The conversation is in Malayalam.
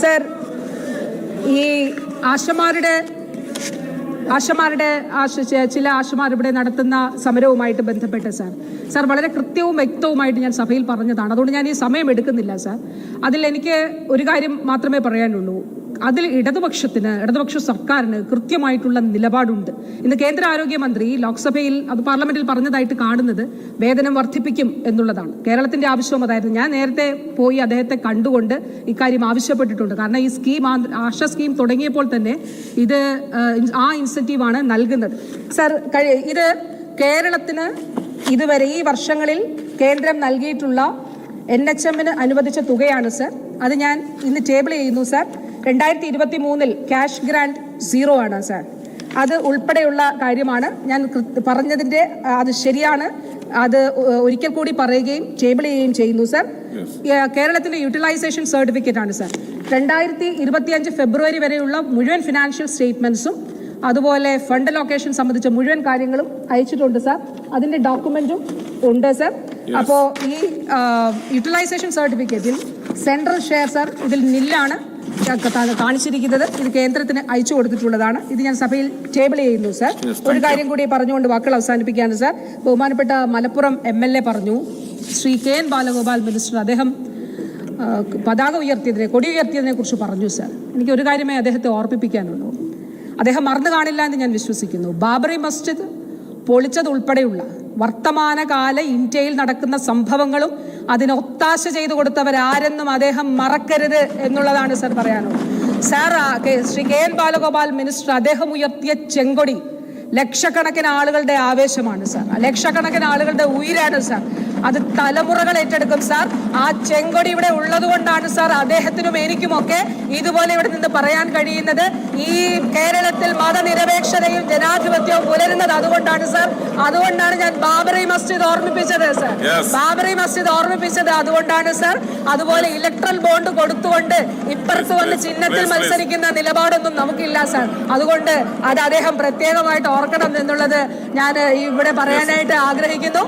സർ, ഈ ചില ആശമാർ ഇവിടെ നടത്തുന്ന സമരവുമായിട്ട് ബന്ധപ്പെട്ട് സാർ വളരെ കൃത്യവും വ്യക്തവുമായിട്ട് ഞാൻ സഭയിൽ പറഞ്ഞതാണ്. അതുകൊണ്ട് ഞാൻ ഈ സമയം എടുക്കുന്നില്ല സാർ. അതിൽ എനിക്ക് ഒരു കാര്യം മാത്രമേ പറയാനുള്ളൂ. അതിൽ ഇടതുപക്ഷ സർക്കാരിന് കൃത്യമായിട്ടുള്ള നിലപാടുണ്ട്. ഇന്ന് കേന്ദ്ര ആരോഗ്യമന്ത്രി ലോക്സഭയിൽ പാർലമെന്റിൽ പറഞ്ഞതായിട്ട് കാണുന്നത് വേതനം വർദ്ധിപ്പിക്കും എന്നുള്ളതാണ്. കേരളത്തിന്റെ ആവശ്യവും അതായിരുന്നു. ഞാൻ നേരത്തെ പോയി അദ്ദേഹത്തെ കണ്ടുകൊണ്ട് ഇക്കാര്യം ആവശ്യപ്പെട്ടിട്ടുണ്ട്. കാരണം ഈ സ്കീം, ആശ സ്കീം തുടങ്ങിയപ്പോൾ തന്നെ ഇത് ആ ഇൻസെന്റീവാണ് നൽകുന്നത്. സർ, ഇത് കേരളത്തിന് ഇതുവരെ ഈ വർഷങ്ങളിൽ കേന്ദ്രം നൽകിയിട്ടുള്ള NHM-ന് അനുവദിച്ച തുകയാണ് സർ. അത് ഞാൻ ഇന്ന് ടേബിൾ ചെയ്യുന്നു സർ. 2023 ക്യാഷ് ഗ്രാന്റ് 0 ആണ് സാർ. അത് ഉൾപ്പെടെയുള്ള കാര്യമാണ് ഞാൻ പറഞ്ഞതിൻ്റെ. അത് ശരിയാണ്. അത് ഒരിക്കൽ കൂടി പറയുകയും ടേബിൾ ചെയ്യുകയും ചെയ്യുന്നു സാർ. കേരളത്തിന്റെ യൂട്ടിലൈസേഷൻ സർട്ടിഫിക്കറ്റ് ആണ് സാർ. 2025 ഫെബ്രുവരി വരെയുള്ള മുഴുവൻ ഫിനാൻഷ്യൽ സ്റ്റേറ്റ്മെന്റ്സും അതുപോലെ ഫണ്ട് ലൊക്കേഷൻ സംബന്ധിച്ച മുഴുവൻ കാര്യങ്ങളും അയച്ചിട്ടുണ്ട് സാർ. അതിന്റെ ഡോക്യുമെന്റും ഉണ്ട് സാർ. അപ്പോൾ ഈ യൂട്ടിലൈസേഷൻ സർട്ടിഫിക്കറ്റിൽ സെൻട്രൽ ഷെയർ സാർ ഇതിൽ നില്ലാണ് കാണിച്ചിരിക്കുന്നത്. ഇത് കേന്ദ്രത്തിന് അയച്ചു കൊടുത്തിട്ടുള്ളതാണ്. ഇത് ഞാൻ സഭയിൽ ടേബിൾ ചെയ്യുന്നു സാർ. ഒരു കാര്യം കൂടി പറഞ്ഞുകൊണ്ട് വാക്കുകൾ അവസാനിപ്പിക്കുകയാണ് സാർ. ബഹുമാനപ്പെട്ട മലപ്പുറം MLA പറഞ്ഞു, ശ്രീ KN ബാലഗോപാൽ മിനിസ്റ്റർ, അദ്ദേഹം പതാക ഉയർത്തിയതിനെ, കൊടി ഉയർത്തിയതിനെ കുറിച്ച് പറഞ്ഞു സാർ. എനിക്ക് ഒരു കാര്യമേ അദ്ദേഹത്തെ ഓർമ്മിപ്പിക്കാനുള്ളൂ. അദ്ദേഹം മറന്നു കാണില്ല എന്ന് ഞാൻ വിശ്വസിക്കുന്നു. ബാബറി മസ്ജിദ് പൊളിച്ചത് ഉൾപ്പെടെയുള്ള വർത്തമാനകാല ഇന്ത്യയിൽ നടക്കുന്ന സംഭവങ്ങളും അതിന് ഒത്താശ ചെയ്തു കൊടുത്തവരാരെന്നും അദ്ദേഹം മറക്കരുത് എന്നുള്ളതാണ് സർ പറയാനുള്ളത്. Sir, Shri KN Balagopal minister, അദ്ദേഹം ഉയർത്തിയ ചെങ്കൊടി ലക്ഷക്കണക്കിന് ആളുകളുടെ ആവേശമാണ് സാർ. ലക്ഷക്കണക്കിന് ആളുകളുടെ ഉയിരാണ് സാർ. അത് തലമുറകൾ ഏറ്റെടുക്കും സാർ. ആ ചെങ്കൊടി ഇവിടെ ഉള്ളത് കൊണ്ടാണ് സാർ അദ്ദേഹത്തിനും എനിക്കുമൊക്കെ ഇതുപോലെ ഇവിടെ നിന്ന് പറയാൻ കഴിയുന്നത്. ഈ കേരളത്തിൽ മതനിരപേക്ഷതയും ജനാധിപത്യവും പുലരുന്നത് അതുകൊണ്ടാണ് സാർ. അതുകൊണ്ടാണ് ഞാൻ ബാബറി മസ്ജിദ് ഓർമ്മിപ്പിച്ചത് സാർ. ബാബറി മസ്ജിദ് ഓർമ്മിപ്പിച്ചത് അതുകൊണ്ടാണ് സാർ. അതുപോലെ ഇലക്ട്രൽ ബോണ്ട് കൊടുത്തുകൊണ്ട് ഇപ്പുറത്ത് വന്ന് ചിഹ്നത്തിൽ മത്സരിക്കുന്ന നിലപാടൊന്നും നമുക്കില്ല സാർ. അതുകൊണ്ട് അത് അദ്ദേഹം പ്രത്യേകമായിട്ട് ഓർക്കണം എന്നുള്ളത് ഞാൻ ഇവിടെ പറയാനായിട്ട് ആഗ്രഹിക്കുന്നു.